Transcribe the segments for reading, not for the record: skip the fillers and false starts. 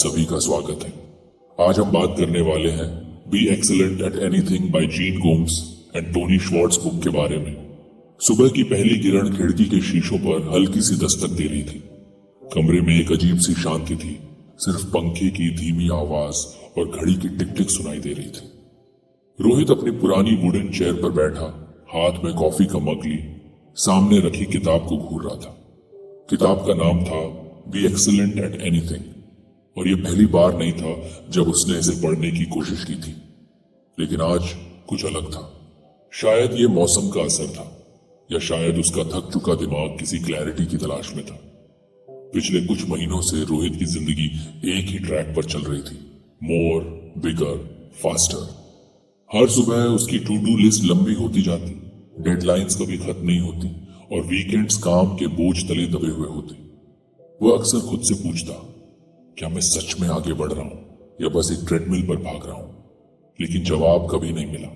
सभी का स्वागत है। आज हम बात करने वाले हैं be excellent at anything by Jean Gomes and Tony Schwartz book के बारे में। सुबह की पहली किरण खिड़की के शीशों पर हल्की सी दस्तक दे रही थी। कमरे में एक अजीब सी शांति थी, सिर्फ पंखे की धीमी आवाज और घड़ी की टिक टिक सुनाई दे रही थी। रोहित अपनी पुरानी वुडन चेयर पर बैठा, हाथ में कॉफी का मग ली, सामने रखी किताब को घूर रहा था। किताब का नाम था बी एक्सीलेंट एट एनीथिंग और यह पहली बार नहीं था जब उसने इसे पढ़ने की कोशिश की थी। लेकिन आज कुछ अलग था। शायद ये मौसम का असर था, या शायद उसका थक चुका दिमाग किसी क्लैरिटी की तलाश में था। पिछले कुछ महीनों से रोहित की जिंदगी एक ही ट्रैक पर चल रही थी, मोर, बिगर, फास्टर। हर सुबह उसकी टू डू लिस्ट लंबी होती जाती, डेडलाइंस कभी खत्म नहीं होती और वीकेंड्स काम के बोझ तले दबे हुए होते। वह अक्सर खुद से पूछता, क्या मैं सच में आगे बढ़ रहा हूं या बस एक ट्रेडमिल पर भाग रहा हूं? लेकिन जवाब कभी नहीं मिला।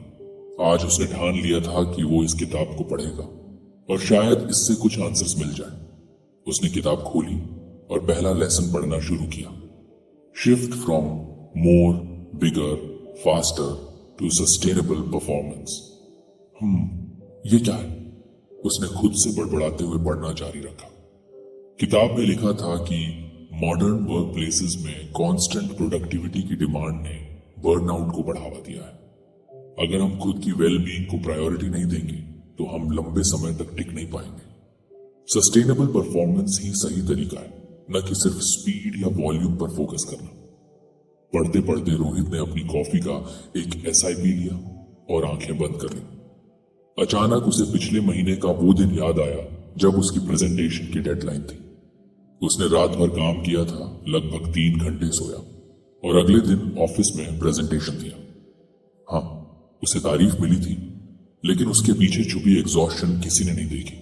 आज उसने ठान लिया था कि वो इस किताब को पढ़ेगा और शायद इससे कुछ आंसर्स मिल जाए। उसने किताब खोली और पहला लेसन पढ़ना शुरू किया। Shift from more, bigger, faster to sustainable performance. ये क्या है? उसने खुद से बड़बड़ाते हुए पढ़ना जारी रखा। किताब में लिखा था कि मॉडर्न वर्क प्लेसेस में कांस्टेंट प्रोडक्टिविटी की डिमांड ने बर्नआउट को बढ़ावा दिया है। अगर हम खुद की वेलबींग को प्रायोरिटी नहीं देंगे तो हम लंबे समय तक टिक नहीं पाएंगे। सस्टेनेबल परफॉर्मेंस ही सही तरीका है, न कि सिर्फ स्पीड या वॉल्यूम पर फोकस करना। पढ़ते पढ़ते रोहित ने अपनी कॉफी का एक एसआईपी लिया और आंखें बंद कर ली। अचानक उसे पिछले महीने का वो दिन याद आया जब उसकी प्रेजेंटेशन की डेडलाइन थी। उसने रात भर काम किया था, लगभग 3 घंटे सोया और अगले दिन ऑफिस में प्रेजेंटेशन दिया। हाँ, उसे तारीफ मिली थी, लेकिन उसके पीछे छुपी एग्जॉस्शन किसी ने नहीं देखी।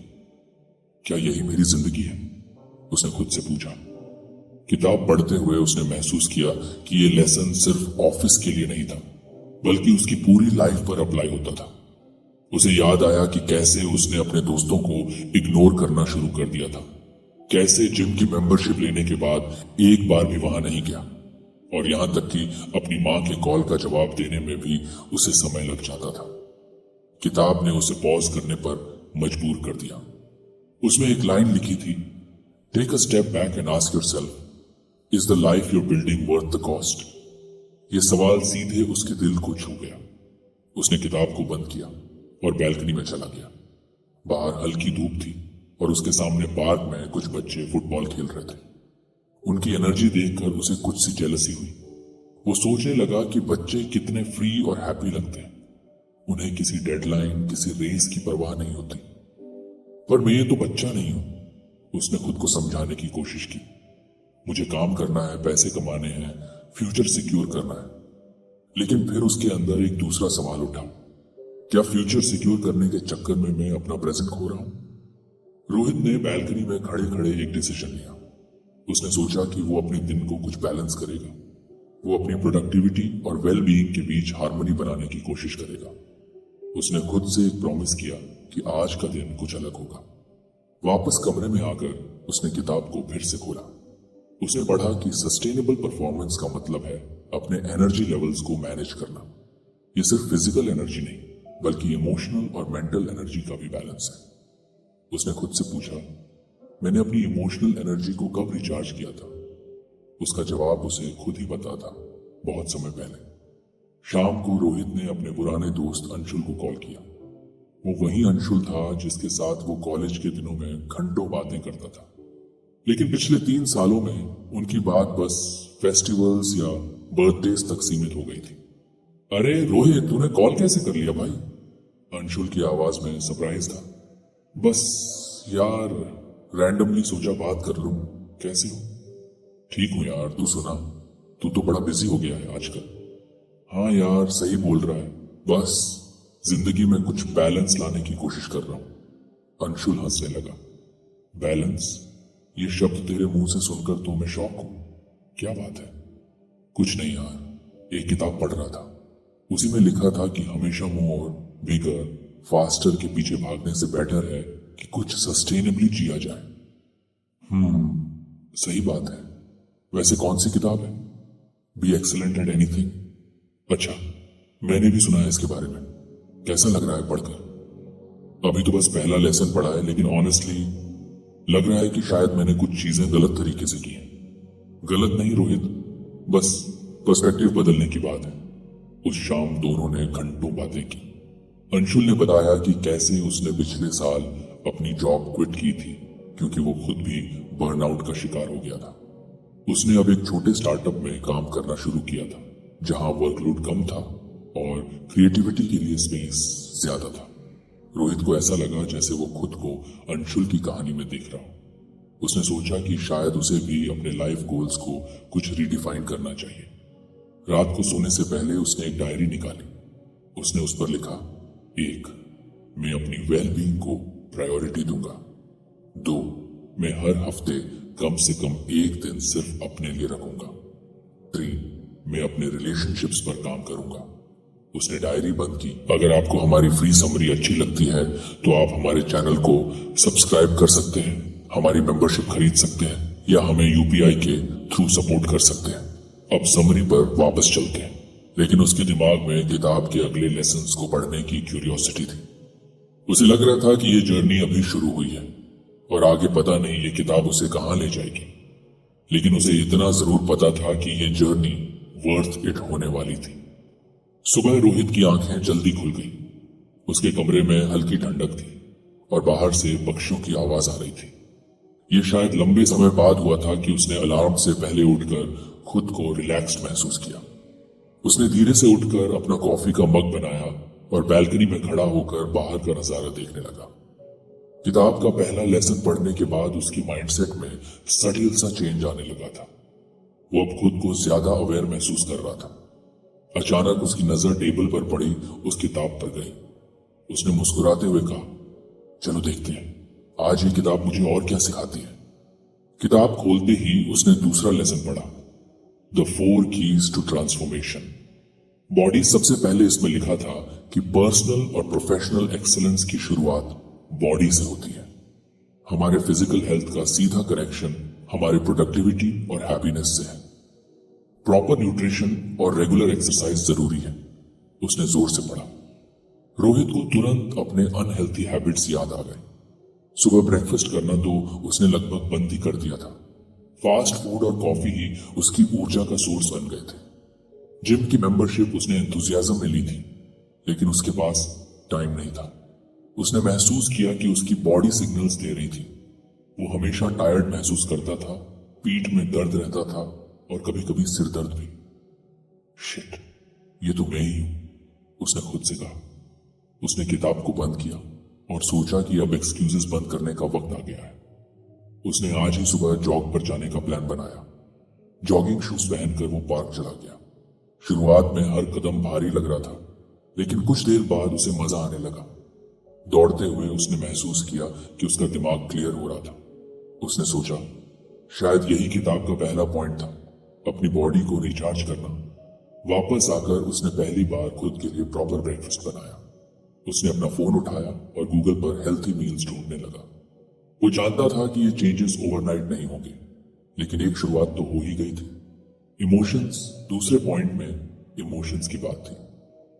क्या यही मेरी जिंदगी है? उसने खुद से पूछा। किताब पढ़ते हुए उसने महसूस किया कि यह लेसन सिर्फ ऑफिस के लिए नहीं था, बल्कि उसकी पूरी लाइफ पर अप्लाई होता था। उसे याद आया कि कैसे उसने अपने दोस्तों को इग्नोर करना शुरू कर दिया था, कैसे जिम की मेंबरशिप लेने के बाद एक बार भी वहां नहीं गया, और यहां तक कि अपनी मां के कॉल का जवाब देने में भी उसे समय लग जाता था। किताब ने उसे पॉज करने पर मजबूर कर दिया। उसमें एक लाइन लिखी थी, take a step back and ask yourself, is the life you're building worth the cost? यह सवाल सीधे उसके दिल को छू गया। उसने किताब को बंद किया और बैल्कनी में चला गया। बाहर हल्की धूप थी और उसके सामने पार्क में कुछ बच्चे फुटबॉल खेल रहे थे। उनकी एनर्जी देखकर उसे कुछ सी जेलसी हुई। वो सोचने लगा कि बच्चे कितने फ्री और हैप्पी लगते हैं। उन्हें किसी डेडलाइन, किसी रेस की परवाह नहीं होती। पर मैं तो बच्चा नहीं हूं, उसने खुद को समझाने की कोशिश की। मुझे काम करना है, पैसे कमाने हैं, फ्यूचर सिक्योर करना है। लेकिन फिर उसके अंदर एक दूसरा सवाल उठा, क्या फ्यूचर सिक्योर करने के चक्कर में मैं अपना प्रेजेंट खो रहा हूं? रोहित ने बैल्कनी में खड़े खड़े एक डिसीजन लिया। उसने सोचा कि वो अपने दिन को कुछ बैलेंस करेगा। वो अपनी प्रोडक्टिविटी और वेल बीइंग के बीच हार्मनी बनाने की कोशिश करेगा। उसने खुद से एक प्रॉमिस किया कि आज का दिन कुछ अलग होगा। वापस कमरे में आकर उसने किताब को फिर से खोला। उसने पढ़ा कि सस्टेनेबल परफॉर्मेंस का मतलब है अपने एनर्जी लेवल्स को मैनेज करना। ये सिर्फ फिजिकल एनर्जी नहीं, बल्कि इमोशनल और मेंटल एनर्जी का भी बैलेंस है। उसने खुद से पूछा, मैंने अपनी इमोशनल एनर्जी को कब रिचार्ज किया था? उसका जवाब उसे खुद ही पता था, बहुत समय पहले। शाम को रोहित ने अपने पुराने दोस्त अंशुल को कॉल किया। वो वही अंशुल था जिसके साथ वो कॉलेज के दिनों में घंटों बातें करता था। लेकिन पिछले 3 सालों में उनकी बात बस फेस्टिवल्स या बर्थडेज तक सीमित हो गई थी। अरे रोहित, तूने कॉल कैसे कर लिया भाई? अंशुल की आवाज में सरप्राइज था। बस यार, रैंडमली सोचा बात कर लूं। कैसे हो? ठीक हूं यार, तू सुना? तू तो बड़ा बिजी हो गया है आजकल। हाँ यार, सही बोल रहा है। बस जिंदगी में कुछ बैलेंस लाने की कोशिश कर रहा हूं। अंशुल हंसने लगा। बैलेंस? ये शब्द तेरे मुंह से सुनकर तो मैं शॉक हूं। क्या बात है? कुछ नहीं यार, एक किताब पढ़ रहा था। उसी में लिखा था कि हमेशा मोर, बिगर, फास्टर के पीछे भागने से बेटर है कि कुछ सस्टेनेबली जिया जाए। सही बात है। वैसे कौन सी किताब है? Be excellent at anything. अच्छा, मैंने भी सुना है इसके बारे में। कैसा लग रहा है पढ़कर? अभी तो बस पहला लेसन पढ़ा है, लेकिन ऑनेस्टली लग रहा है कि शायद मैंने कुछ चीजें गलत तरीके से की हैं। गलत नहीं रोहित, बस पर्सपेक्टिव बदलने की बात है। उस शाम दोनों ने घंटों बातें की। अंशुल ने बताया कि कैसे उसने पिछले साल अपनी जॉब क्विट की थी क्योंकि वो खुद भी बर्नआउट का शिकार हो गया था। उसने अब एक छोटे स्टार्टअप में काम करना शुरू किया था जहां वर्कलोड कम था और क्रिएटिविटी के लिए स्पेस ज्यादा था। रोहित को ऐसा लगा जैसे वो खुद को अंशुल की कहानी में देख रहा हो। उसने सोचा कि शायद उसे भी अपने लाइफ गोल्स को कुछ रीडिफाइन करना चाहिए। रात को सोने से पहले उसने एक डायरी निकाली। उसने उस पर लिखा, 1, मैं अपनी वेलबींग को प्रायोरिटी दूंगा। 2, मैं हर हफ्ते कम से कम एक दिन सिर्फ अपने लिए रखूंगा। 3, मैं अपने रिलेशनशिप्स पर काम करूंगा। उसने डायरी बंद की। अगर आपको हमारी फ्री समरी अच्छी लगती है तो आप हमारे चैनल को सब्सक्राइब कर सकते हैं, हमारी मेंबरशिप खरीद सकते हैं या हमें यूपीआई के थ्रू सपोर्ट कर सकते हैं। अब समरी पर वापस चलते हैं। लेकिन उसके दिमाग में किताब के अगले लेसन्स को पढ़ने की क्यूरियोसिटी थी। उसे लग रहा था कि ये जर्नी अभी शुरू हुई है और आगे पता नहीं ये किताब उसे कहां ले जाएगी। लेकिन उसे इतना जरूर पता था कि ये जर्नी वर्थ इट होने वाली थी। सुबह रोहित की आंखें जल्दी खुल गई। उसके कमरे में हल्की ठंडक थी और बाहर से पक्षियों की आवाज आ रही थी। ये शायद लंबे समय बाद हुआ था कि उसने अलार्म से पहले उठकर खुद को रिलैक्स्ड महसूस किया। उसने धीरे से उठकर अपना कॉफी का मग बनाया और बैल्कनी में खड़ा होकर बाहर का नजारा देखने लगा। किताब का पहला लेसन पढ़ने के बाद उसकी माइंडसेट में सटल सा चेंज आने लगा था। वो अब खुद को ज्यादा अवेयर महसूस कर रहा था। अचानक उसकी नजर टेबल पर पड़ी उस किताब पर गई। उसने मुस्कुराते हुए कहा, चलो देखते हैं आज ये किताब मुझे और क्या सिखाती है। किताब खोलते ही उसने दूसरा लेसन पढ़ा, the 4 keys to transformation. Body सबसे पहले इसमें लिखा था कि पर्सनल और प्रोफेशनल एक्सीलेंस की शुरुआत बॉडी से होती है। हमारे फिजिकल हेल्थ का सीधा कनेक्शन हमारे प्रोडक्टिविटी और हैप्पीनेस से है। प्रॉपर न्यूट्रिशन और रेगुलर एक्सरसाइज जरूरी है। उसने जोर से पढ़ा। रोहित को तुरंत अपने अनहेल्थी हैबिट्स याद आ गए। सुबह ब्रेकफास्ट करना तो उसने लगभग बंद ही कर दिया था। फास्ट फूड और कॉफी ही उसकी ऊर्जा का सोर्स बन गए थे। जिम की मेंबरशिप उसने एंथुजियाज्म में ली थी, लेकिन उसके पास टाइम नहीं था। उसने महसूस किया कि उसकी बॉडी सिग्नल्स दे रही थी। वो हमेशा टायर्ड महसूस करता था, पीठ में दर्द रहता था और कभी कभी सिर दर्द भी। शिट, ये तो मैं ही हूं, उसने खुद से कहा। उसने किताब को बंद किया और सोचा कि अब एक्सक्यूजेस बंद करने का वक्त आ गया है। उसने आज ही सुबह जॉग पर जाने का प्लान बनाया। जॉगिंग शूज पहनकर वो पार्क चला गया। शुरुआत में हर कदम भारी लग रहा था, लेकिन कुछ देर बाद उसे मजा आने लगा। दौड़ते हुए उसने महसूस किया कि उसका दिमाग क्लियर हो रहा था। उसने सोचा, शायद यही किताब का पहला पॉइंट था, अपनी बॉडी को रिचार्ज करना। वापस आकर उसने पहली बार खुद के लिए प्रॉपर ब्रेकफास्ट बनाया। उसने अपना फोन उठाया और गूगल पर हेल्थी मील्स ढूंढने लगा। वो जानता था कि ये चेंजेस ओवरनाइट नहीं होंगे, लेकिन एक शुरुआत तो हो ही गई थी। इमोशंस, दूसरे पॉइंट में इमोशंस की बात थी।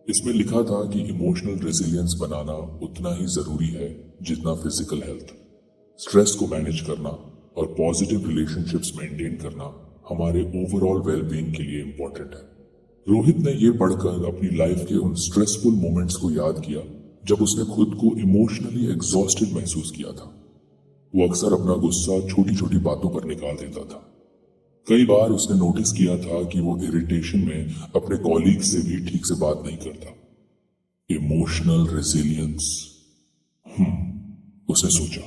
इसमें लिखा था कि इमोशनल रेजिलियंस बनाना उतना ही जरूरी है जितना फिजिकल हेल्थ। स्ट्रेस को मैनेज करना और पॉजिटिव रिलेशनशिप्स मेंटेन करना हमारे ओवरऑल वेलबींग के लिए इंपॉर्टेंट है। रोहित ने यह पढ़कर अपनी लाइफ के उन स्ट्रेसफुल मोमेंट्स को याद किया जब उसने खुद को इमोशनली एग्जॉस्टेड महसूस किया था। वो अक्सर अपना गुस्सा छोटी छोटी बातों पर निकाल देता था। कई बार उसने नोटिस किया था कि वो इरिटेशन में अपने कॉलीग से भी ठीक से बात नहीं करता। इमोशनल रेजिलियंस, उसने सोचा।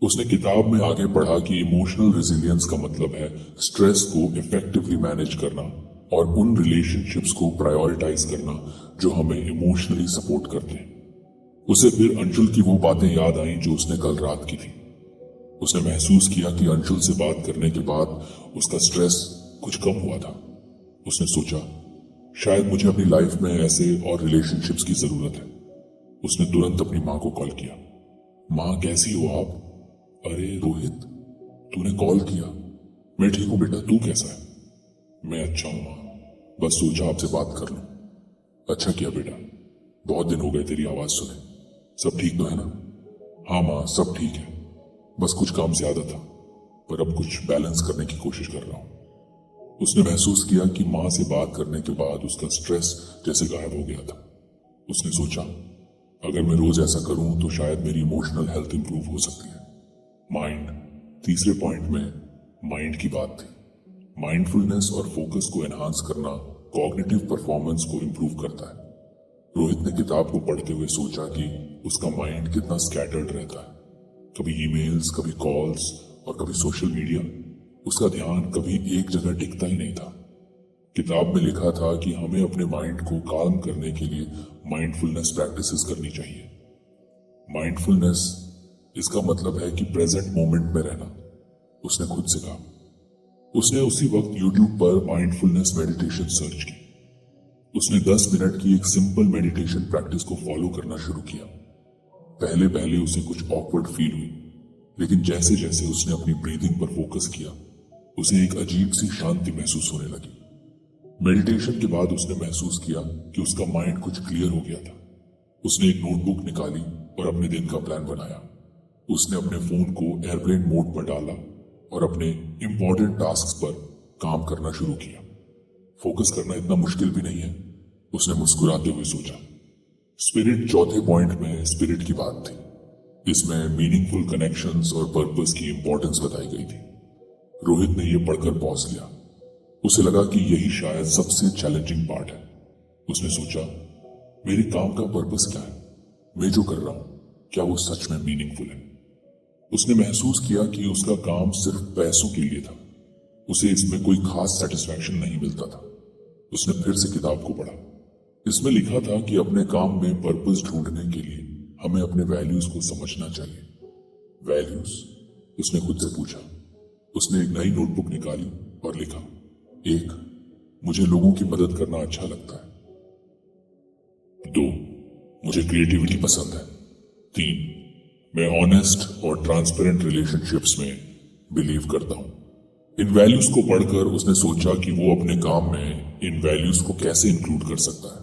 उसने किताब में आगे पढ़ा कि इमोशनल रेजिलियंस का मतलब है स्ट्रेस को इफेक्टिवली मैनेज करना और उन रिलेशनशिप्स को प्रायोरिटाइज करना जो हमें इमोशनली सपोर्ट करते हैं। उसे फिर अंशुल की वो बातें याद आईं जो उसने कल रात की थी। उसने महसूस किया कि अंशुल से बात करने के बाद उसका स्ट्रेस कुछ कम हुआ था। उसने सोचा, शायद मुझे अपनी लाइफ में ऐसे और रिलेशनशिप्स की जरूरत है। उसने तुरंत अपनी माँ को कॉल किया। माँ, कैसी हो आप? अरे रोहित, तूने कॉल किया। मैं ठीक हूं बेटा, तू कैसा है? मैं अच्छा हूं माँ। बस सोचा आपसे बात कर लूं। अच्छा किया बेटा, बहुत दिन हो गए तेरी आवाज सुने। सब ठीक तो है ना? हाँ माँ, सब ठीक है। बस कुछ काम ज्यादा था, पर अब कुछ बैलेंस करने की कोशिश कर रहा हूँ। उसने महसूस किया कि माँ से बात करने के बाद उसका स्ट्रेस जैसे गायब हो गया था। उसने सोचा, अगर मैं रोज ऐसा करूं तो शायद मेरी इमोशनल हेल्थ इंप्रूव हो सकती है। माइंड, तीसरे पॉइंट में माइंड की बात थी। माइंडफुलनेस और फोकस को एनहांस करना कॉग्निटिव परफॉर्मेंस को इंप्रूव करता है। रोहित ने किताब को पढ़ते हुए सोचा कि उसका माइंड कितना स्कैटर्ड रहता है। कभी ईमेल्स, कभी कॉल्स और कभी सोशल मीडिया। उसका ध्यान कभी एक जगह टिकता ही नहीं था। किताब में लिखा था कि हमें अपने माइंड को काम करने के लिए माइंडफुलनेस प्रैक्टिसेस करनी चाहिए। माइंडफुलनेस, इसका मतलब है कि प्रेजेंट मोमेंट में रहना, उसने खुद से कहा। उसने उसी वक्त यूट्यूब पर माइंडफुलनेस मेडिटेशन सर्च की। उसने 10 मिनट की एक सिंपल मेडिटेशन प्रैक्टिस को फॉलो करना शुरू किया। पहले पहले उसे कुछ ऑकवर्ड फील हुई, लेकिन जैसे जैसे उसने अपनी ब्रीदिंग पर फोकस किया, उसे एक अजीब सी शांति महसूस होने लगी। मेडिटेशन के बाद उसने महसूस किया कि उसका माइंड कुछ क्लियर हो गया था। उसने एक नोटबुक निकाली और अपने दिन का प्लान बनाया। उसने अपने फोन को एयरप्लेन मोड पर डाला और अपने इंपॉर्टेंट टास्क पर काम करना शुरू किया। फोकस करना इतना मुश्किल भी नहीं है, उसने मुस्कुराते हुए सोचा। स्पिरिट, चौथे पॉइंट में स्पिरिट की बात थी। इसमें मीनिंगफुल कनेक्शंस और पर्पस की इंपॉर्टेंस बताई गई थी। रोहित ने यह पढ़कर पॉज लिया। उसे लगा कि यही शायद सबसे चैलेंजिंग पार्ट है। उसने सोचा, मेरे काम का पर्पस क्या है? मैं जो कर रहा हूं, क्या वो सच में मीनिंगफुल है? उसने महसूस किया कि उसका काम सिर्फ पैसों के लिए था। उसे इसमें कोई खास सेटिस्फैक्शन नहीं मिलता था। उसने फिर से किताब को पढ़ा। इसमें लिखा था कि अपने काम में पर्पस ढूंढने के लिए हमें अपने वैल्यूज को समझना चाहिए। वैल्यूज? उसने खुद से पूछा। उसने एक नई नोटबुक निकाली और लिखा, 1, मुझे लोगों की मदद करना अच्छा लगता है। 2, मुझे क्रिएटिविटी पसंद है। 3, मैं ऑनेस्ट और ट्रांसपेरेंट रिलेशनशिप्स में बिलीव करता हूं। इन वैल्यूज को पढ़कर उसने सोचा कि वो अपने काम में इन वैल्यूज को कैसे इंक्लूड कर सकता है।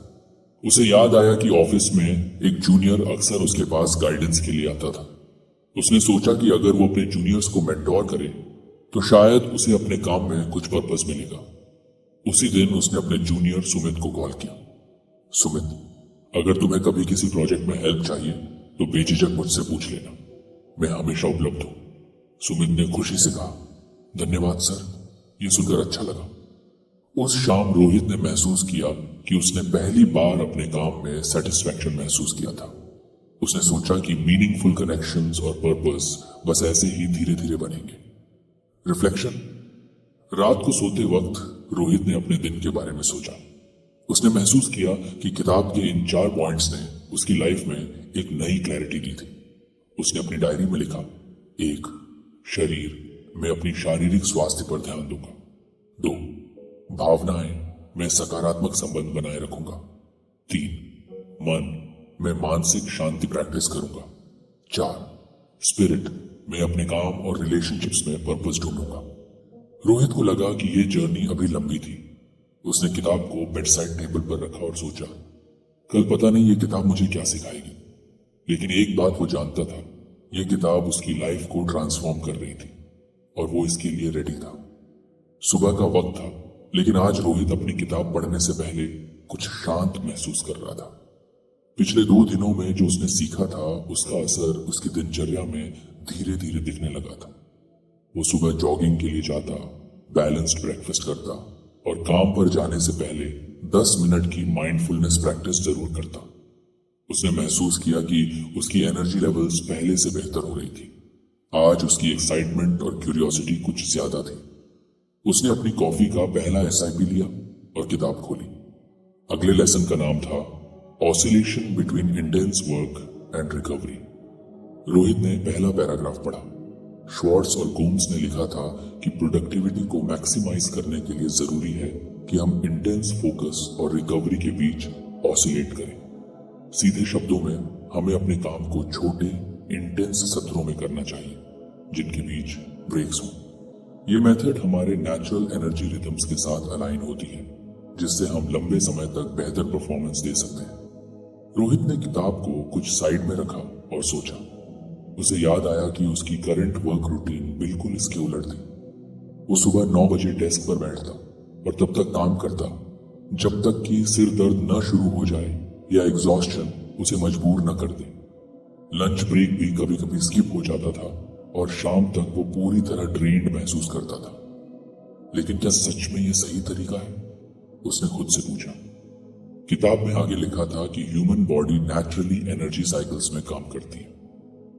उसे याद आया कि ऑफिस में एक जूनियर अक्सर उसके पास गाइडेंस के लिए आता था। उसने सोचा कि अगर वो अपने जूनियर्स को मेंटोर करे तो शायद उसे अपने काम में कुछ पर्पस मिलेगा। उसी दिन उसने अपने जूनियर सुमित को कॉल किया। सुमित, अगर तुम्हें कभी किसी प्रोजेक्ट में हेल्प चाहिए तो बेझिझक मुझसे पूछ लेना, मैं हमेशा उपलब्ध हूं। सुमित ने खुशी से कहा, धन्यवाद सर, यह सुनकर अच्छा लगा। उस शाम रोहित ने महसूस किया कि उसने पहली बार अपने काम में सेटिस्फैक्शन महसूस किया था। उसने सोचा कि मीनिंगफुल कनेक्शंस और पर्पस बस ऐसे ही धीरे धीरे बनेंगे। रिफ्लेक्शन। रात को सोते वक्त रोहित ने अपने दिन के बारे में सोचा। उसने महसूस किया कि किताब के इन 4 पॉइंट्स ने उसकी लाइफ में एक नई क्लैरिटी दी थी। उसने अपनी डायरी में लिखा, 1, शरीर, मैं अपनी शारीरिक स्वास्थ्य पर ध्यान दूंगा। 2, भावनाएं, मैं सकारात्मक संबंध बनाए रखूंगा। 3, मन, मैं मानसिक शांति प्रैक्टिस करूंगा। 4, स्पिरिट, मैं अपने काम और रिलेशनशिप्स में पर्पस ढूंढूंगा। रोहित को लगा कि यह जर्नी अभी लंबी थी। उसने किताब को बेड साइड टेबल पर रखा और सोचा, कल पता नहीं ये किताब मुझे क्या सिखाएगी, लेकिन एक बात वो जानता था, यह किताब उसकी लाइफ को ट्रांसफॉर्म कर रही थी और वो इसके लिए रेडी था। सुबह का वक्त था, लेकिन आज रोहित अपनी किताब पढ़ने से पहले कुछ शांत महसूस कर रहा था। पिछले 2 दिनों में जो उसने सीखा था, उसका असर उसकी दिनचर्या में धीरे धीरे दिखने लगा था। वो सुबह जॉगिंग के लिए जाता, बैलेंस्ड ब्रेकफास्ट करता और काम पर जाने से पहले 10 मिनट की माइंडफुलनेस प्रैक्टिस जरूर करता। उसने महसूस किया कि उसकी एनर्जी लेवल्स पहले से बेहतर हो रही थी। आज उसकी एक्साइटमेंट और क्यूरियोसिटी कुछ ज्यादा थी। उसने अपनी कॉफी का पहला SIP लिया और किताब खोली। अगले लेसन का नाम था oscillation between intense work and recovery. Rohit ने पहला पैराग्राफ पढ़ा। श्वार्ट्ज और गोम्स ने लिखा था कि प्रोडक्टिविटी को मैक्सिमाइज करने के लिए जरूरी है कि हम इंटेंस फोकस और रिकवरी के बीच ऑसिलेट करें। सीधे शब्दों में, हमें अपने काम को छोटे इंटेंस सत्रों में करना चाहिए जिनके बीच ब्रेक्स हों। ये मेथड हमारे नेचुरल एनर्जी रिदम्स के साथ अलाइन होती है, जिससे हम लंबे समय तक बेहतर परफॉर्मेंस दे सकते हैं। रोहित ने किताब को कुछ साइड में रखा और सोचा। उसे याद आया कि उसकी करंट वर्क रूटीन बिल्कुल इसके उलट थी। वो सुबह 9 बजे डेस्क पर बैठता और तब तक काम करता जब तक कि सिर दर्द न शुरू हो जाए या एग्जॉस्शन उसे मजबूर न कर दे। लंच ब्रेक भी कभी कभी स्किप हो जाता था और शाम तक वो पूरी तरह ड्रेन्ड महसूस करता था। लेकिन क्या सच में ये सही तरीका है? उसने खुद से पूछा। किताब में आगे लिखा था कि human body naturally energy cycles में काम करती है।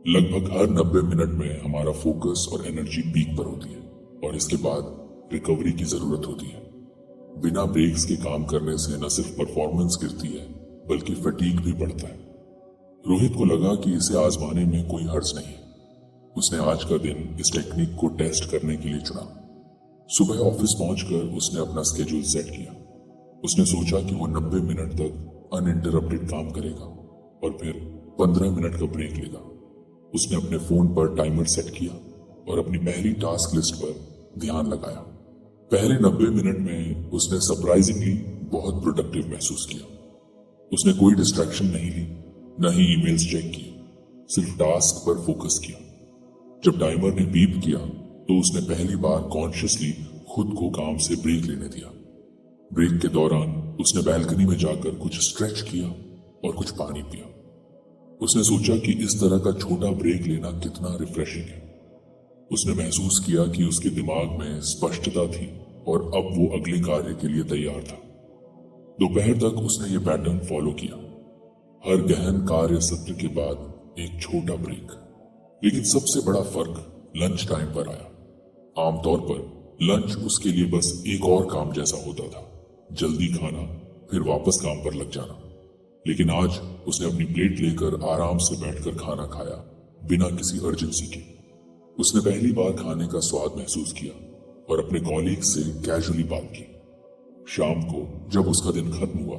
लगभग हर 90 मिनट में हमारा फोकस और एनर्जी पीक पर होती है और इसके बाद रिकवरी की जरूरत होती है। बिना ब्रेक्स के काम करने से न सिर्फ परफॉर्मेंस गिरती है बल्कि फटीग भी बढ़ता है। रोहित को लगा कि इसे आजमाने में कोई हर्ज नहीं है। उसने आज का दिन इस टेक्निक को टेस्ट करने के लिए चुना। सुबह ऑफिस पहुंचकर उसने अपना स्केड्यूल सेट किया। उसने सोचा कि वो 90 मिनट तक अनइंटरप्टेड काम करेगा और फिर 15 मिनट का ब्रेक लेगा। उसने अपने फोन पर टाइमर सेट किया और अपनी पहली टास्क लिस्ट पर ध्यान लगाया। पहले 90 मिनट में उसने सरप्राइजिंगली बहुत प्रोडक्टिव महसूस किया। उसने कोई डिस्ट्रैक्शन नहीं ली, न ही ईमेल्स चेक किए, सिर्फ टास्क पर फोकस किया। जब टाइमर ने बीप किया तो उसने पहली बार कॉन्शियसली खुद को काम से ब्रेक लेने दिया। ब्रेक के दौरान उसने बैल्कनी में जाकर कुछ स्ट्रेच किया और कुछ पानी पिया। उसने सोचा कि इस तरह का छोटा ब्रेक लेना कितना रिफ्रेशिंग है। उसने महसूस किया कि उसके दिमाग में स्पष्टता थी और अब वो अगले कार्य के लिए तैयार था। दोपहर तक उसने ये पैटर्न फॉलो किया। हर गहन कार्य सत्र के बाद एक छोटा ब्रेक। लेकिन सबसे बड़ा फर्क लंच टाइम पर आया। आमतौर पर लंच उसके लिए बस एक और काम जैसा होता था, जल्दी खाना फिर वापस काम पर लग जाना। लेकिन आज उसने अपनी प्लेट लेकर आराम से बैठकर खाना खाया, बिना किसी अर्जेंसी के। उसने पहली बार खाने का स्वाद महसूस किया और अपने कॉलीग से कैजुअली बात की। शाम को जब उसका दिन खत्म हुआ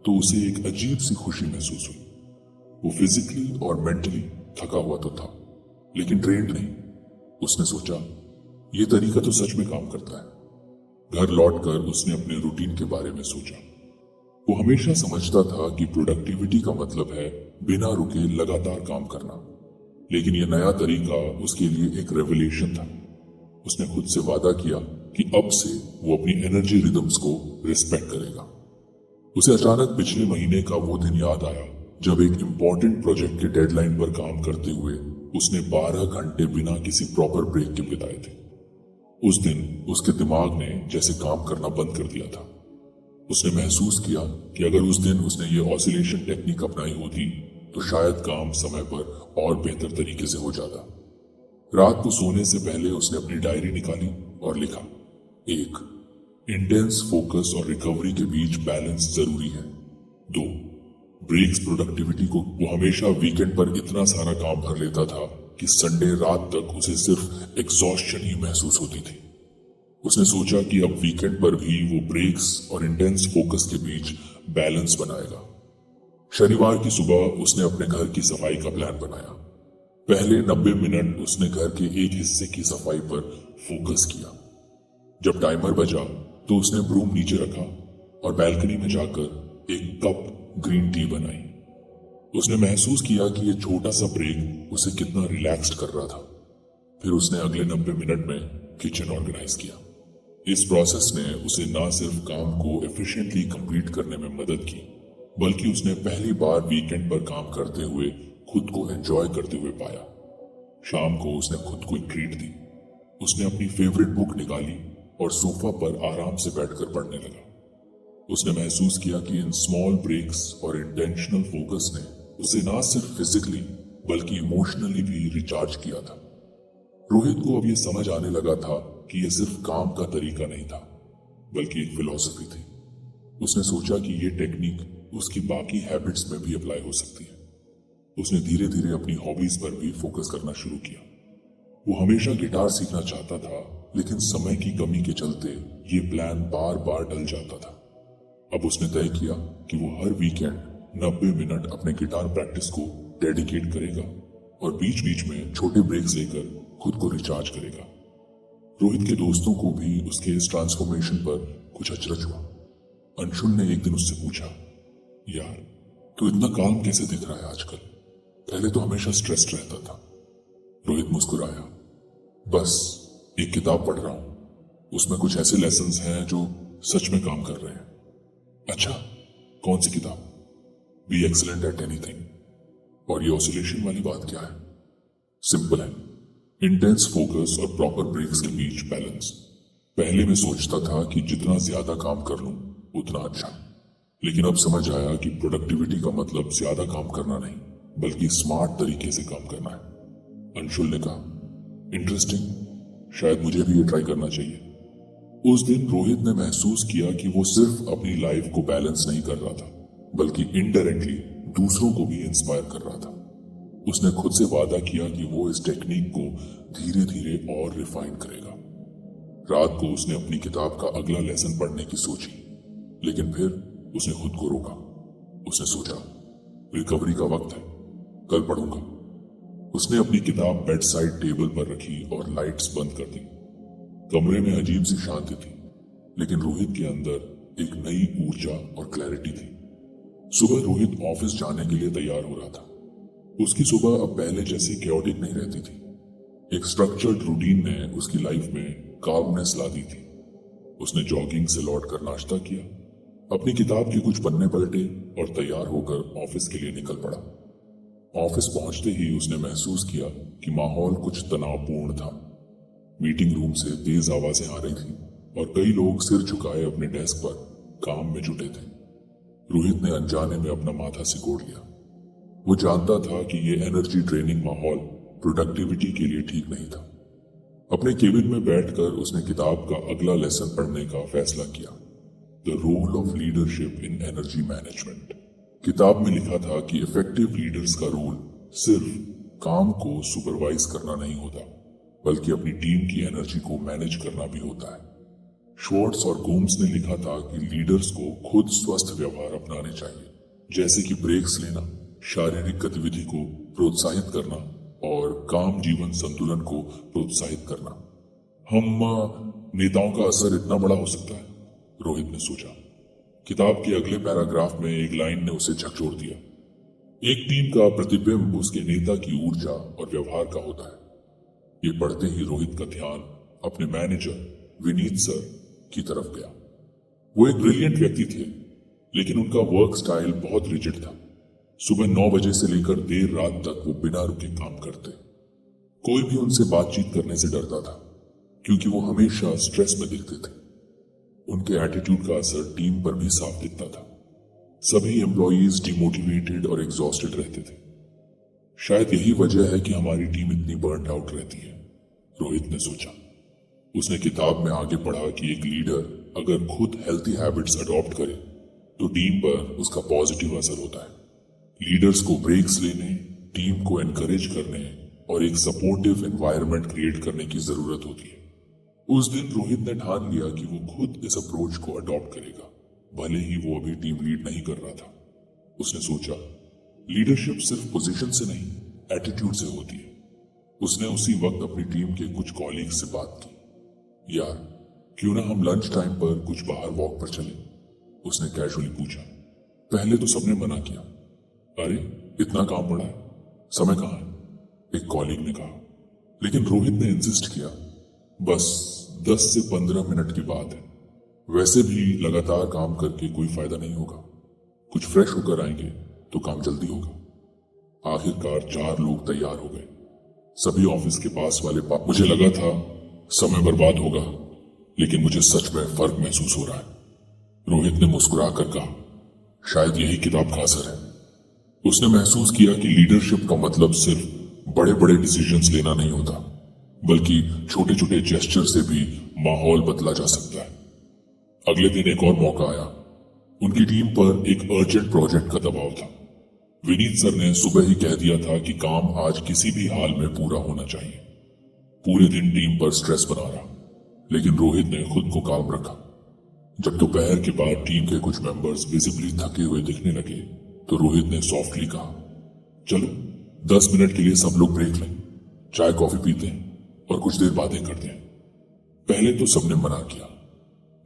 तो उसे एक अजीब सी खुशी महसूस हुई। वो फिजिकली और मेंटली थका हुआ तो था, लेकिन ट्रेंड नहीं। उसने सोचा, ये तरीका तो सच में काम करता है। घर लौटकर उसने अपने रूटीन के बारे में सोचा। वो हमेशा समझता था कि प्रोडक्टिविटी का मतलब है बिना रुके लगातार काम करना, लेकिन यह नया तरीका उसके लिए एक रेवलेशन था। उसने खुद से वादा किया कि अब से वो अपनी एनर्जी रिदम्स को रिस्पेक्ट करेगा। उसे अचानक पिछले महीने का वो दिन याद आया जब एक इम्पोर्टेंट प्रोजेक्ट के डेडलाइन पर काम करते हुए उसने 12 घंटे बिना किसी प्रॉपर ब्रेक के बिताए थे। उस दिन उसके दिमाग ने जैसे काम करना बंद कर दिया था। उसने महसूस किया कि अगर उस दिन उसने ये ऑसिलेशन टेक्निक अपनाई होती तो शायद काम समय पर और बेहतर तरीके से हो जाता। रात को सोने से पहले उसने अपनी डायरी निकाली और लिखा, 1. इंटेंस फोकस और रिकवरी के बीच बैलेंस जरूरी है। 2. ब्रेक्स प्रोडक्टिविटी को। वो हमेशा वीकेंड पर इतना सारा काम भर लेता था कि संडे रात तक उसे सिर्फ एग्जॉस्शन ही महसूस होती थी। उसने सोचा कि अब वीकेंड पर भी वो ब्रेक्स और इंटेंस फोकस के बीच बैलेंस बनाएगा। शनिवार की सुबह उसने अपने घर की सफाई का प्लान बनाया। पहले 90 मिनट उसने घर के एक हिस्से की सफाई पर फोकस किया। जब टाइमर बजा तो उसने ब्रूम नीचे रखा और बैल्कनी में जाकर एक कप ग्रीन टी बनाई। उसने महसूस किया कि यह छोटा सा ब्रेक उसे कितना रिलैक्स्ड कर रहा था। फिर उसने अगले 90 मिनट में किचन ऑर्गेनाइज किया। इस प्रोसेस ने उसे ना सिर्फ काम को एफिशिएंटली कंप्लीट करने में मदद की, बल्कि उसने पहली बार वीकेंड पर काम करते हुए खुद को एंजॉय करते हुए पाया। शाम को उसने खुद को एक ट्रीट दी। उसने अपनी फेवरेट बुक निकाली और सोफा पर आराम से बैठकर पढ़ने लगा। उसने महसूस किया कि इन स्मॉल ब्रेक्स और इंटेंशनल फोकस ने उसे ना सिर्फ फिजिकली बल्कि इमोशनली भी रिचार्ज किया था। रोहित को अब यह समझ आने लगा था कि यह सिर्फ काम का तरीका नहीं था, बल्कि एक फिलॉसफी थी। उसने सोचा कि यह टेक्निक उसकी बाकी हैबिट्स में भी अप्लाई हो सकती है। उसने धीरे धीरे अपनी हॉबीज पर भी फोकस करना शुरू किया। वो हमेशा गिटार सीखना चाहता था, लेकिन समय की कमी के चलते ये प्लान बार बार टल जाता था। अब उसने तय किया कि वो हर वीकेंड 90 मिनट अपने गिटार प्रैक्टिस को डेडिकेट करेगा और बीच बीच में छोटे ब्रेक्स लेकर खुद को रिचार्ज करेगा। रोहित के दोस्तों को भी उसके इस ट्रांसफॉर्मेशन पर कुछ अचरज हुआ। अंशुल ने एक दिन उससे पूछा, यार तू इतना काम कैसे दिख रहा है आजकल? पहले तो हमेशा स्ट्रेस्ड रहता था। रोहित मुस्कुराया, बस एक किताब पढ़ रहा हूं, उसमें कुछ ऐसे लेसन्स हैं जो सच में काम कर रहे हैं। अच्छा, कौन सी किताब? Be excellent at anything. और ये ऑसिलेशन वाली बात क्या है? सिंपल है, इंटेंस फोकस और प्रॉपर ब्रेक्स के बीच बैलेंस। पहले मैं सोचता था कि जितना ज्यादा काम कर लूं उतना अच्छा, लेकिन अब समझ आया कि प्रोडक्टिविटी का मतलब ज्यादा काम करना नहीं, बल्कि स्मार्ट तरीके से काम करना है। अंशुल ने कहा, इंटरेस्टिंग, शायद मुझे भी ये ट्राई करना चाहिए। उस दिन रोहित ने महसूस किया कि वो सिर्फ अपनी लाइफ को बैलेंस नहीं कर रहा था, बल्कि इनडायरेक्टली दूसरों को भी इंस्पायर कर रहा था। उसने खुद से वादा किया कि वो इस टेक्निक को धीरे धीरे और रिफाइन करेगा। रात को उसने अपनी किताब का अगला लेसन पढ़ने की सोची, लेकिन फिर उसने खुद को रोका। उसने सोचा, रिकवरी का वक्त है, कल पढ़ूंगा। उसने अपनी किताब बेड साइड टेबल पर रखी और लाइट्स बंद कर दी। कमरे में अजीब सी शांति थी, लेकिन रोहित के अंदर एक नई ऊर्जा और क्लैरिटी थी। सुबह रोहित ऑफिस जाने के लिए तैयार हो रहा था। उसकी सुबह अब पहले जैसी कैओटिक नहीं रहती थी। एक स्ट्रक्चर्ड रूटीन ने उसकी लाइफ में काल्मनेस ला दी थी। उसने जॉगिंग से लौटकर नाश्ता किया, अपनी किताब के कुछ पन्ने पलटे और तैयार होकर ऑफिस के लिए निकल पड़ा। ऑफिस पहुंचते ही उसने महसूस किया कि माहौल कुछ तनावपूर्ण था। मीटिंग रूम से तेज आवाजें आ रही थी और कई लोग सिर झुकाए अपने डेस्क पर काम में जुटे थे। रोहित ने अनजाने में अपना माथा सिकोड़ लिया। वो जानता था कि ये एनर्जी ड्रेनिंग माहौल प्रोडक्टिविटी के लिए ठीक नहीं था। अपने केबिन में बैठकर उसने किताब का अगला लेसन पढ़ने का फैसला किया, the role of leadership in energy management. किताब में लिखा था कि इफेक्टिव लीडर्स का रोल सिर्फ काम को सुपरवाइज करना नहीं होता, बल्कि अपनी टीम की एनर्जी को मैनेज करना भी होता है। श्वार्ट्ज और गोम्स ने लिखा था कि लीडर्स को खुद स्वस्थ व्यवहार अपनाने चाहिए, जैसे कि ब्रेक्स लेना, शारीरिक गतिविधि को प्रोत्साहित करना और काम जीवन संतुलन को प्रोत्साहित करना। हम नेताओं का असर इतना बड़ा हो सकता है, रोहित ने सोचा। किताब के अगले पैराग्राफ में एक लाइन ने उसे झकझोर दिया, एक टीम का प्रतिबिंब उसके नेता की ऊर्जा और व्यवहार का होता है। ये पढ़ते ही रोहित का ध्यान अपने मैनेजर विनीत सर की तरफ गया। वो एक ब्रिलियंट व्यक्ति थे, लेकिन उनका वर्क स्टाइल बहुत रिजिड था। सुबह 9 बजे से लेकर देर रात तक वो बिना रुके काम करते। कोई भी उनसे बातचीत करने से डरता था, क्योंकि वो हमेशा स्ट्रेस में दिखते थे। उनके एटीट्यूड का असर टीम पर भी साफ दिखता था। सभी एम्प्लॉयज डिमोटिवेटेड और एग्जॉस्टेड रहते थे। शायद यही वजह है कि हमारी टीम इतनी बर्न आउट रहती है, रोहित ने सोचा। उसने किताब में आगे पढ़ा कि एक लीडर अगर खुद हेल्थी हैबिट्स अडॉप्ट करे तो टीम पर उसका पॉजिटिव असर होता है। लीडर्स को ब्रेक्स लेने, टीम को एनकरेज करने और एक सपोर्टिव एनवायरनमेंट क्रिएट करने की जरूरत होती है। उस दिन रोहित ने ठान लिया कि वो खुद इस अप्रोच को अडॉप्ट करेगा, भले ही वो अभी टीम लीड नहीं कर रहा था। उसने सोचा, लीडरशिप सिर्फ पोजीशन से नहीं, एटीट्यूड से होती है। उसने उसी वक्त अपनी टीम के कुछ कॉलीग्स से बात की। यार, क्यों ना हम लंच टाइम पर कुछ बाहर वॉक पर चले? उसने कैजुअली पूछा। पहले तो सबने मना किया। अरे, इतना काम पड़ा है, समय कहाँ है? एक कॉलीग ने कहा। लेकिन रोहित ने इंसिस्ट किया, बस 10 से 15 मिनट की बात है। वैसे भी लगातार काम करके कोई फायदा नहीं होगा। कुछ फ्रेश होकर आएंगे तो काम जल्दी होगा। आखिरकार 4 लोग तैयार हो गए, सभी ऑफिस के पास वाले मुझे लगा था समय बर्बाद होगा, लेकिन मुझे सच में फर्क महसूस हो रहा है, रोहित ने मुस्कुरा कर कहा। शायद यही किताब का असर है। उसने महसूस किया कि लीडरशिप का मतलब सिर्फ बड़े बड़े डिसीजंस लेना नहीं होता, बल्कि छोटे छोटे जेस्चर से भी माहौल बदला जा सकता है। अगले दिन एक और मौका आया। उनकी टीम पर एक अर्जेंट प्रोजेक्ट का दबाव था। विनीत सर ने सुबह ही कह दिया था कि काम आज किसी भी हाल में पूरा होना चाहिए। पूरे दिन टीम पर स्ट्रेस बना रहा, लेकिन रोहित ने खुद को काम रखा। जब दोपहर के बाद टीम के कुछ मेंबर्स विजिबली थके हुए दिखने लगे तो रोहित ने सॉफ्टली कहा, चलो 10 मिनट के लिए सब लोग ब्रेक लें, चाय कॉफी पीते हैं और कुछ देर बातें करते हैं। पहले तो सबने मना किया,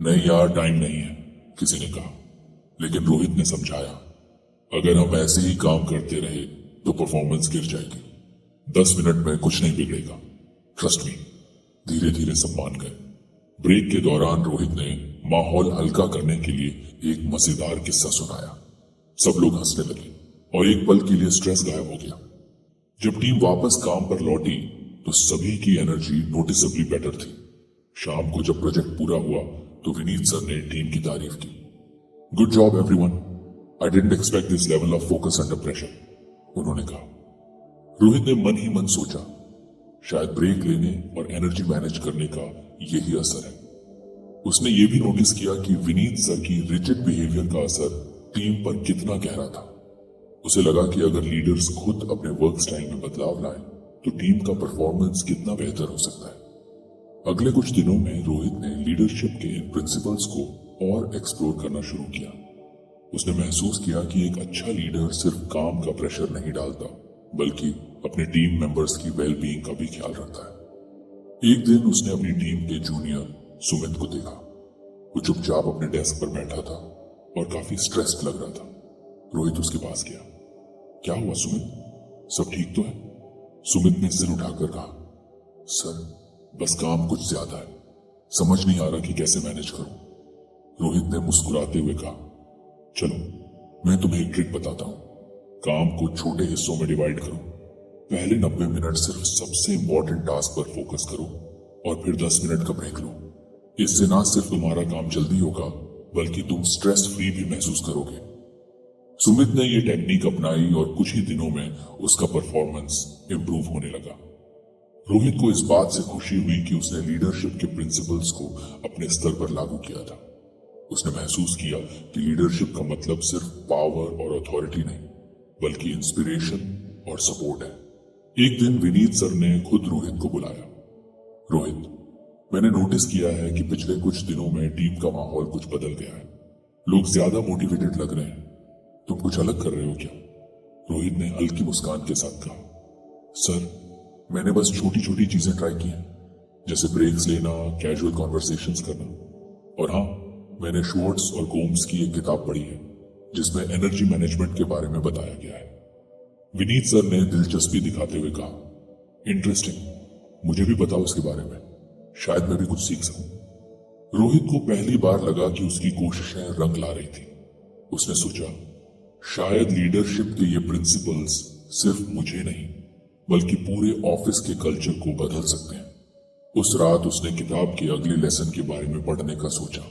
नहीं यार, टाइम नहीं है, किसी ने कहा। लेकिन रोहित ने समझाया, अगर हम ऐसे ही काम करते रहे तो परफॉर्मेंस गिर जाएगी। 10 मिनट में कुछ नहीं बिगड़ेगा, ट्रस्ट मी। धीरे धीरे सब मान गए। ब्रेक के दौरान रोहित ने माहौल हल्का करने के लिए एक मजेदार किस्सा सुनाया। सब लोग हंसने लगे और एक पल के लिए स्ट्रेस गायब हो गया। जब टीम वापस काम पर लौटी तो सभी की एनर्जी नोटिसेबली बेटर थी। शाम को जब प्रोजेक्ट पूरा हुआ तो विनीत सर ने टीम की तारीफ की। Good job everyone, I didn't expect this level of focus under pressure, उन्होंने कहा। रोहित ने मन ही मन सोचा, शायद ब्रेक लेने और एनर्जी मैनेज करने का यही असर है। उसने ये भी नोटिस किया कि विनीत सर की रिजिड बिहेवियर का असर टीम पर कितना गहरा था। उसे लगा कि अगर लीडर्स खुद अपने वर्क स्टाइल में बदलाव लाएं तो टीम का परफॉर्मेंस कितना बेहतर हो सकता है। अगले कुछ दिनों में रोहित ने लीडरशिप के इन प्रिंसिपल्स को और एक्सप्लोर करना शुरू किया। उसने महसूस किया कि एक अच्छा लीडर सिर्फ काम का प्रेशर नहीं डालता, बल्कि अपने टीम मेंबर्स की वेलबीइंग का भी ख्याल रखता है। एक दिन उसने अपनी टीम के जूनियर सुमित को देखा। वो चुपचाप अपने डेस्क पर बैठा था और काफी स्ट्रेस्ड लग रहा था। रोहित उसके पास गया। क्या हुआ सुमित, सब ठीक तो है? सुमित ने सिर उठाकर कहा, सर बस काम कुछ ज्यादा है, समझ नहीं आ रहा कि कैसे मैनेज करूं। रोहित ने मुस्कुराते हुए कहा, चलो मैं तुम्हें एक ट्रिक बताता हूं। काम को छोटे हिस्सों में डिवाइड करो। पहले 90 मिनट सिर्फ सबसे इंपॉर्टेंट टास्क पर फोकस करो और फिर 10 मिनट का ब्रेक लो। इससे ना सिर्फ तुम्हारा काम जल्दी होगा, बल्कि तुम स्ट्रेस फ्री भी महसूस करोगे। सुमित ने यह टेक्निक अपनाई और कुछ ही दिनों में उसका परफॉर्मेंस इंप्रूव होने लगा। रोहित को इस बात से खुशी हुई कि उसने लीडरशिप के प्रिंसिपल्स को अपने स्तर पर लागू किया था। उसने महसूस किया कि लीडरशिप का मतलब सिर्फ पावर और अथॉरिटी नहीं, बल्कि इंस्पिरेशन और सपोर्ट है। एक दिन विनीत सर ने खुद रोहित को बुलाया। रोहित, मैंने नोटिस किया है कि पिछले कुछ दिनों में टीम का माहौल कुछ बदल गया है। लोग ज्यादा मोटिवेटेड लग रहे हैं। तुम कुछ अलग कर रहे हो क्या? रोहित ने हल्की मुस्कान के साथ कहा, सर मैंने बस छोटी छोटी चीजें ट्राई की हैं, जैसे ब्रेक्स लेना, कैजुअल कॉन्वर्सेशंस करना। और हाँ, मैंने श्वार्ट्ज और गोम्स की एक किताब पढ़ी है जिसमें एनर्जी मैनेजमेंट के बारे में बताया गया है। विनीत सर ने दिलचस्पी दिखाते हुए कहा, इंटरेस्टिंग, मुझे भी बताओ उसके बारे में, शायद मैं भी कुछ सीख सकूं। रोहित को पहली बार लगा कि उसकी कोशिशें रंग ला रही थी। उसने सोचा, शायद लीडरशिप के ये प्रिंसिपल्स सिर्फ मुझे नहीं, बल्कि पूरे ऑफिस के कल्चर को बदल सकते हैं। उस रात उसने किताब के अगले लेसन के बारे में पढ़ने का सोचा,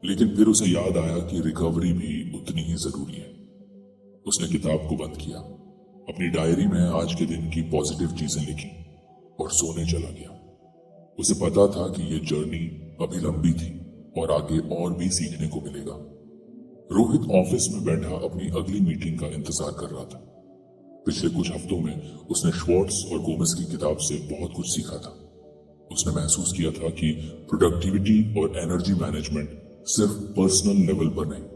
लेकिन फिर उसे याद आया कि रिकवरी भी उतनी ही जरूरी है। उसने किताब को बंद किया, अपनी डायरी में आज के दिन की पॉजिटिव चीजें लिखी और सोने चला गया। उसे पता था कि यह जर्नी अभी लंबी थी और आगे और भी सीखने को मिलेगा। रोहित ऑफिस में बैठा अपनी अगली मीटिंग का इंतजार कर रहा था। पिछले कुछ हफ्तों में उसने श्वार्ट्ज और गोमेस की किताब से बहुत कुछ सीखा था। उसने महसूस किया था कि प्रोडक्टिविटी और एनर्जी मैनेजमेंट सिर्फ पर्सनल लेवल पर नहीं,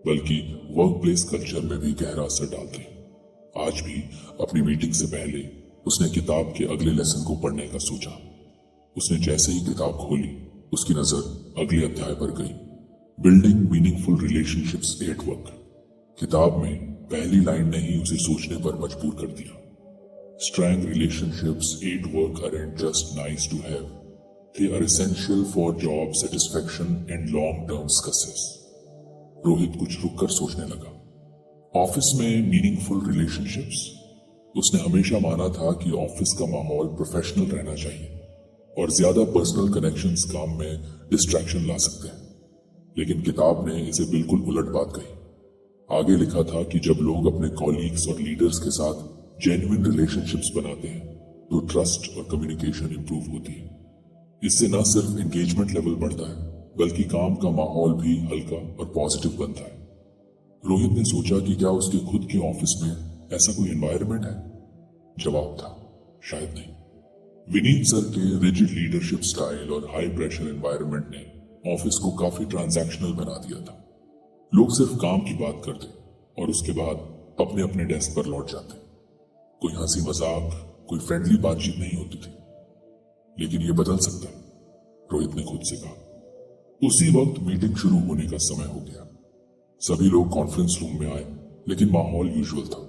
बल्कि वर्कप्लेस कल्चर में भी गहरा असर डालते हैं। आज भी अपनी मीटिंग से पहले उसने किताब के अगले लेसन को पढ़ने का सोचा। उसने जैसे ही किताब खोली, उसकी नजर अगले अध्याय पर गई, building meaningful relationships at work. किताब में पहली लाइन ने ही उसे सोचने पर मजबूर कर दिया। Strong relationships at work aren't just nice to have, they are essential for job satisfaction and long-term success. Rohit कुछ रुककर सोचने लगा। ऑफिस में मीनिंगफुल रिलेशनशिप्स? उसने हमेशा माना था कि ऑफिस का माहौल प्रोफेशनल रहना चाहिए और ज्यादा पर्सनल कनेक्शंस काम में डिस्ट्रैक्शन ला सकते हैं। लेकिन किताब ने इसे बिल्कुल उलट बात कही। आगे लिखा था कि जब लोग अपने कॉलीग्स और लीडर्स के साथ जेन्युइन रिलेशनशिप्स बनाते हैं तो ट्रस्ट और कम्युनिकेशन इंप्रूव होती है। इससे न सिर्फ एंगेजमेंट लेवल बढ़ता है, बल्कि काम का माहौल भी हल्का और पॉजिटिव बनता है। रोहित ने सोचा कि क्या उसके खुद के ऑफिस में ऐसा कोई एनवायरनमेंट है? जवाब था, शायद नहीं। विनीत सर के रिजिड लीडरशिप स्टाइल और हाई प्रेशर एनवायरनमेंट ने ऑफिस को काफी ट्रांजैक्शनल बना दिया था। लोग सिर्फ काम की बात करते और उसके बाद अपने अपने डेस्क पर लौट जाते। कोई हंसी मजाक, कोई फ्रेंडली बातचीत नहीं होती थी। लेकिन यह बदल सकता है, रोहित ने खुद से कहा। उसी वक्त मीटिंग शुरू होने का समय हो गया। सभी लोग कॉन्फ्रेंस रूम में आए, लेकिन माहौल यूजुअल था,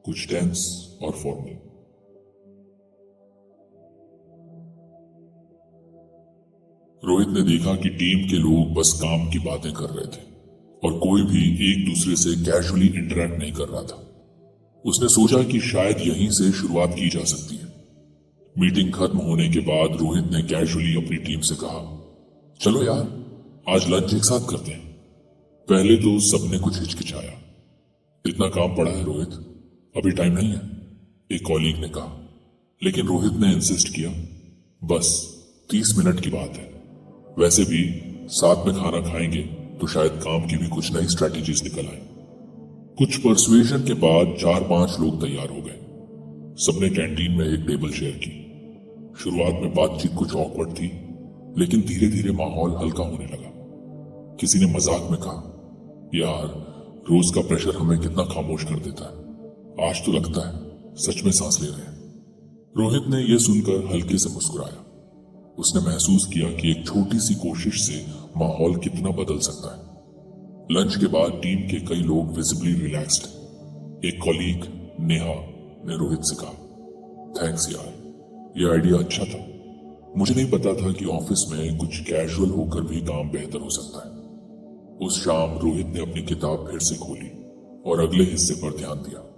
कुछ टेंस और फॉर्मल। रोहित ने देखा कि टीम के लोग बस काम की बातें कर रहे थे और कोई भी एक दूसरे से कैजुअली इंटरेक्ट नहीं कर रहा था। उसने सोचा कि शायद यहीं से शुरुआत की जा सकती है। मीटिंग खत्म होने के बाद रोहित ने कैजुअली अपनी टीम से कहा, चलो यार, आज लंच एक साथ करते हैं। पहले तो सबने कुछ हिचकिचाया। इतना काम पड़ा है रोहित, अभी टाइम नहीं है, एक कॉलीग ने कहा। लेकिन रोहित ने इंसिस्ट किया, बस 30 मिनट की बात है। वैसे भी साथ में खाना खाएंगे तो शायद काम की भी कुछ नई स्ट्रैटेजीज निकल आए। कुछ परसुएशन के बाद 4-5 लोग तैयार हो गए। सबने कैंटीन में एक टेबल शेयर की। शुरुआत में बातचीत कुछ ऑकवर्ड थी, लेकिन धीरे धीरे माहौल हल्का होने लगा। किसी ने मजाक में कहा, यार, रोज का प्रेशर हमें कितना खामोश कर देता है। आज तो लगता है सच में सांस ले रहे हैं। रोहित ने यह सुनकर हल्के से मुस्कुराया। उसने महसूस किया कि एक छोटी सी कोशिश से माहौल कितना बदल सकता है। लंच के बाद टीम के कई लोग विजिबली रिलैक्स्ड। एक कॉलीग नेहा ने रोहित से कहा, थैंक्स यार, ये आइडिया अच्छा था। मुझे नहीं पता था कि ऑफिस में कुछ कैजुअल होकर भी काम बेहतर हो सकता है। उस शाम रोहित ने अपनी किताब फिर से खोली और अगले हिस्से पर ध्यान दिया।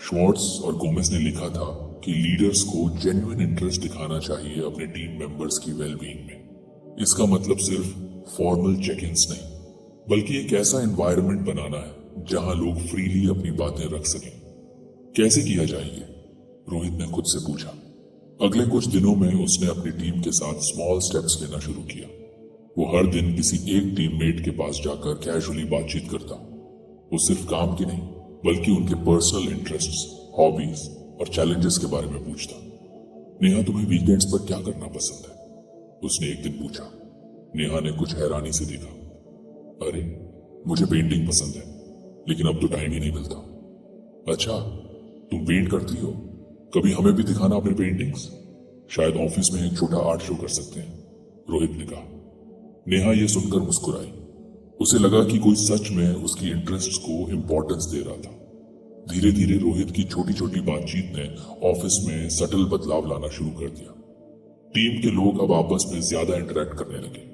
श्वार्ट्ज और गोमेज ने लिखा था कि लीडर्स को जेन्युइन इंटरेस्ट दिखाना चाहिए अपने टीम मेंबर्स की वेलबीइंग में। इसका मतलब सिर्फ फॉर्मल चेक-इन्स नहीं, बल्कि एक ऐसा एनवायरनमेंट बनाना है जहां लोग फ्रीली अपनी बातें रख सकें। कैसे किया जाएगा? रोहित ने खुद से पूछा। अगले कुछ दिनों में उसने अपनी टीम के साथ स्मॉल स्टेप्स लेना शुरू किया। वो हर दिन किसी एक टीममेट के पास जाकर कैजुअली बातचीत करता। वो सिर्फ काम की नहीं, बल्कि उनके पर्सनल इंटरेस्ट्स, हॉबीज और चैलेंजेस के बारे में पूछता। नेहा, तुम्हें वीकेंड्स पर क्या करना पसंद है? उसने एक दिन पूछा। नेहा ने कुछ हैरानी से देखा। अरे, मुझे पेंटिंग पसंद है, लेकिन अब तो टाइम ही नहीं मिलता। अच्छा, तुम पेंट करती हो? कभी हमें भी दिखाना अपनी पेंटिंग्स। शायद ऑफिस में एक छोटा आर्ट शो कर सकते हैं, रोहित ने कहा। नेहा यह सुनकर मुस्कुराई। उसे लगा कि कोई सच में उसकी इंटरेस्ट्स को इंपॉर्टेंस दे रहा था। धीरे धीरे रोहित की छोटी छोटी बातचीत ने ऑफिस में सटल बदलाव लाना शुरू कर दिया। टीम के लोग अब आपस में ज्यादा इंटरेक्ट करने लगे।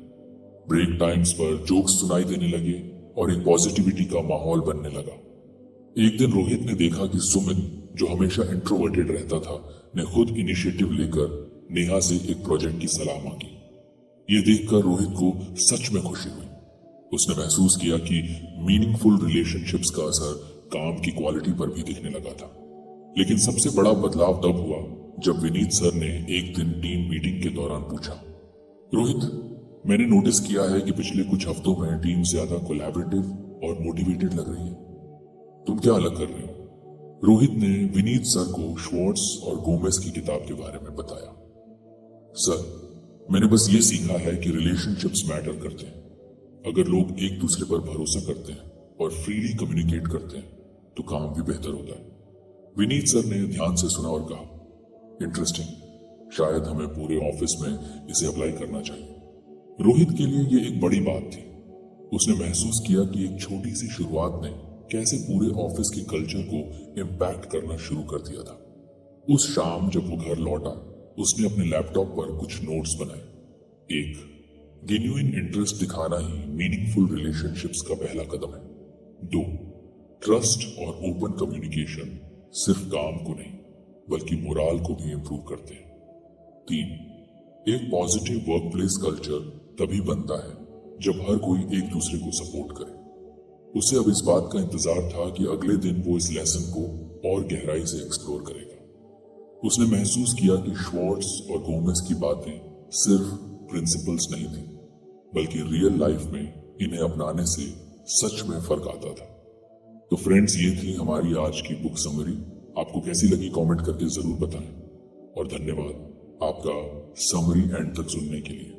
ब्रेक टाइम्स पर जोक्स सुनाई देने लगे और एक पॉजिटिविटी का माहौल बनने लगा। एक दिन रोहित ने देखा कि सुमित, जो हमेशा इंट्रोवर्टेड रहता था, ने खुद इनिशिएटिव लेकर नेहा से एक प्रोजेक्ट की सलाह मांगी। ये देखकर रोहित को सच में खुशी हुई। उसने महसूस किया कि मीनिंगफुल रिलेशनशिप्स का असर काम की क्वालिटी पर भी दिखने लगा था। लेकिन सबसे बड़ा बदलाव तब हुआ जब विनीत सर ने एक दिन टीम मीटिंग के दौरान पूछा, रोहित, मैंने नोटिस किया है कि पिछले कुछ हफ्तों में टीम ज्यादा कोलैबोरेटिव और मोटिवेटेड लग रही है। तुम क्या अलग कर रहे हो? रोहित ने विनीत सर को श्वार्ट्ज और गोमेज की किताब के बारे में बताया। सर, मैंने बस ये सीखा है कि रिलेशनशिप्स मैटर करते हैं। अगर लोग एक दूसरे पर भरोसा करते हैं और फ्रीली कम्युनिकेट करते हैं तो काम भी बेहतर होता है। विनीत सर ने ध्यान से सुना और कहा, इंटरेस्टिंग, शायद हमें पूरे ऑफिस में इसे अप्लाई करना चाहिए। रोहित के लिए ये एक बड़ी बात थी। उसने महसूस किया कि एक छोटी सी शुरुआत ने कैसे पूरे ऑफिस के कल्चर को इम्पैक्ट करना शुरू कर दिया था। उस शाम जब वो घर लौटा, उसने अपने लैपटॉप पर कुछ नोट्स बनाए। 1, जेन्युइन इंटरेस्ट दिखाना ही मीनिंगफुल रिलेशनशिप्स का पहला कदम है। 2, ट्रस्ट और ओपन कम्युनिकेशन सिर्फ काम को नहीं, बल्कि मोराल को भी इंप्रूव करते हैं। 3, एक पॉजिटिव वर्कप्लेस कल्चर तभी बनता है जब हर कोई एक दूसरे को सपोर्ट करे। उसे अब इस बात का इंतजार था कि अगले दिन वो इस लेसन को और गहराई से एक्सप्लोर करेगा। उसने महसूस किया कि श्वार्ट्ज और गोमेज की बातें सिर्फ प्रिंसिपल्स नहीं थी, बल्कि रियल लाइफ में इन्हें अपनाने से सच में फर्क आता था। तो फ्रेंड्स, ये थी हमारी आज की बुक समरी। आपको कैसी लगी कमेंट करके जरूर बताएं और धन्यवाद आपका समरी एंड तक सुनने के लिए।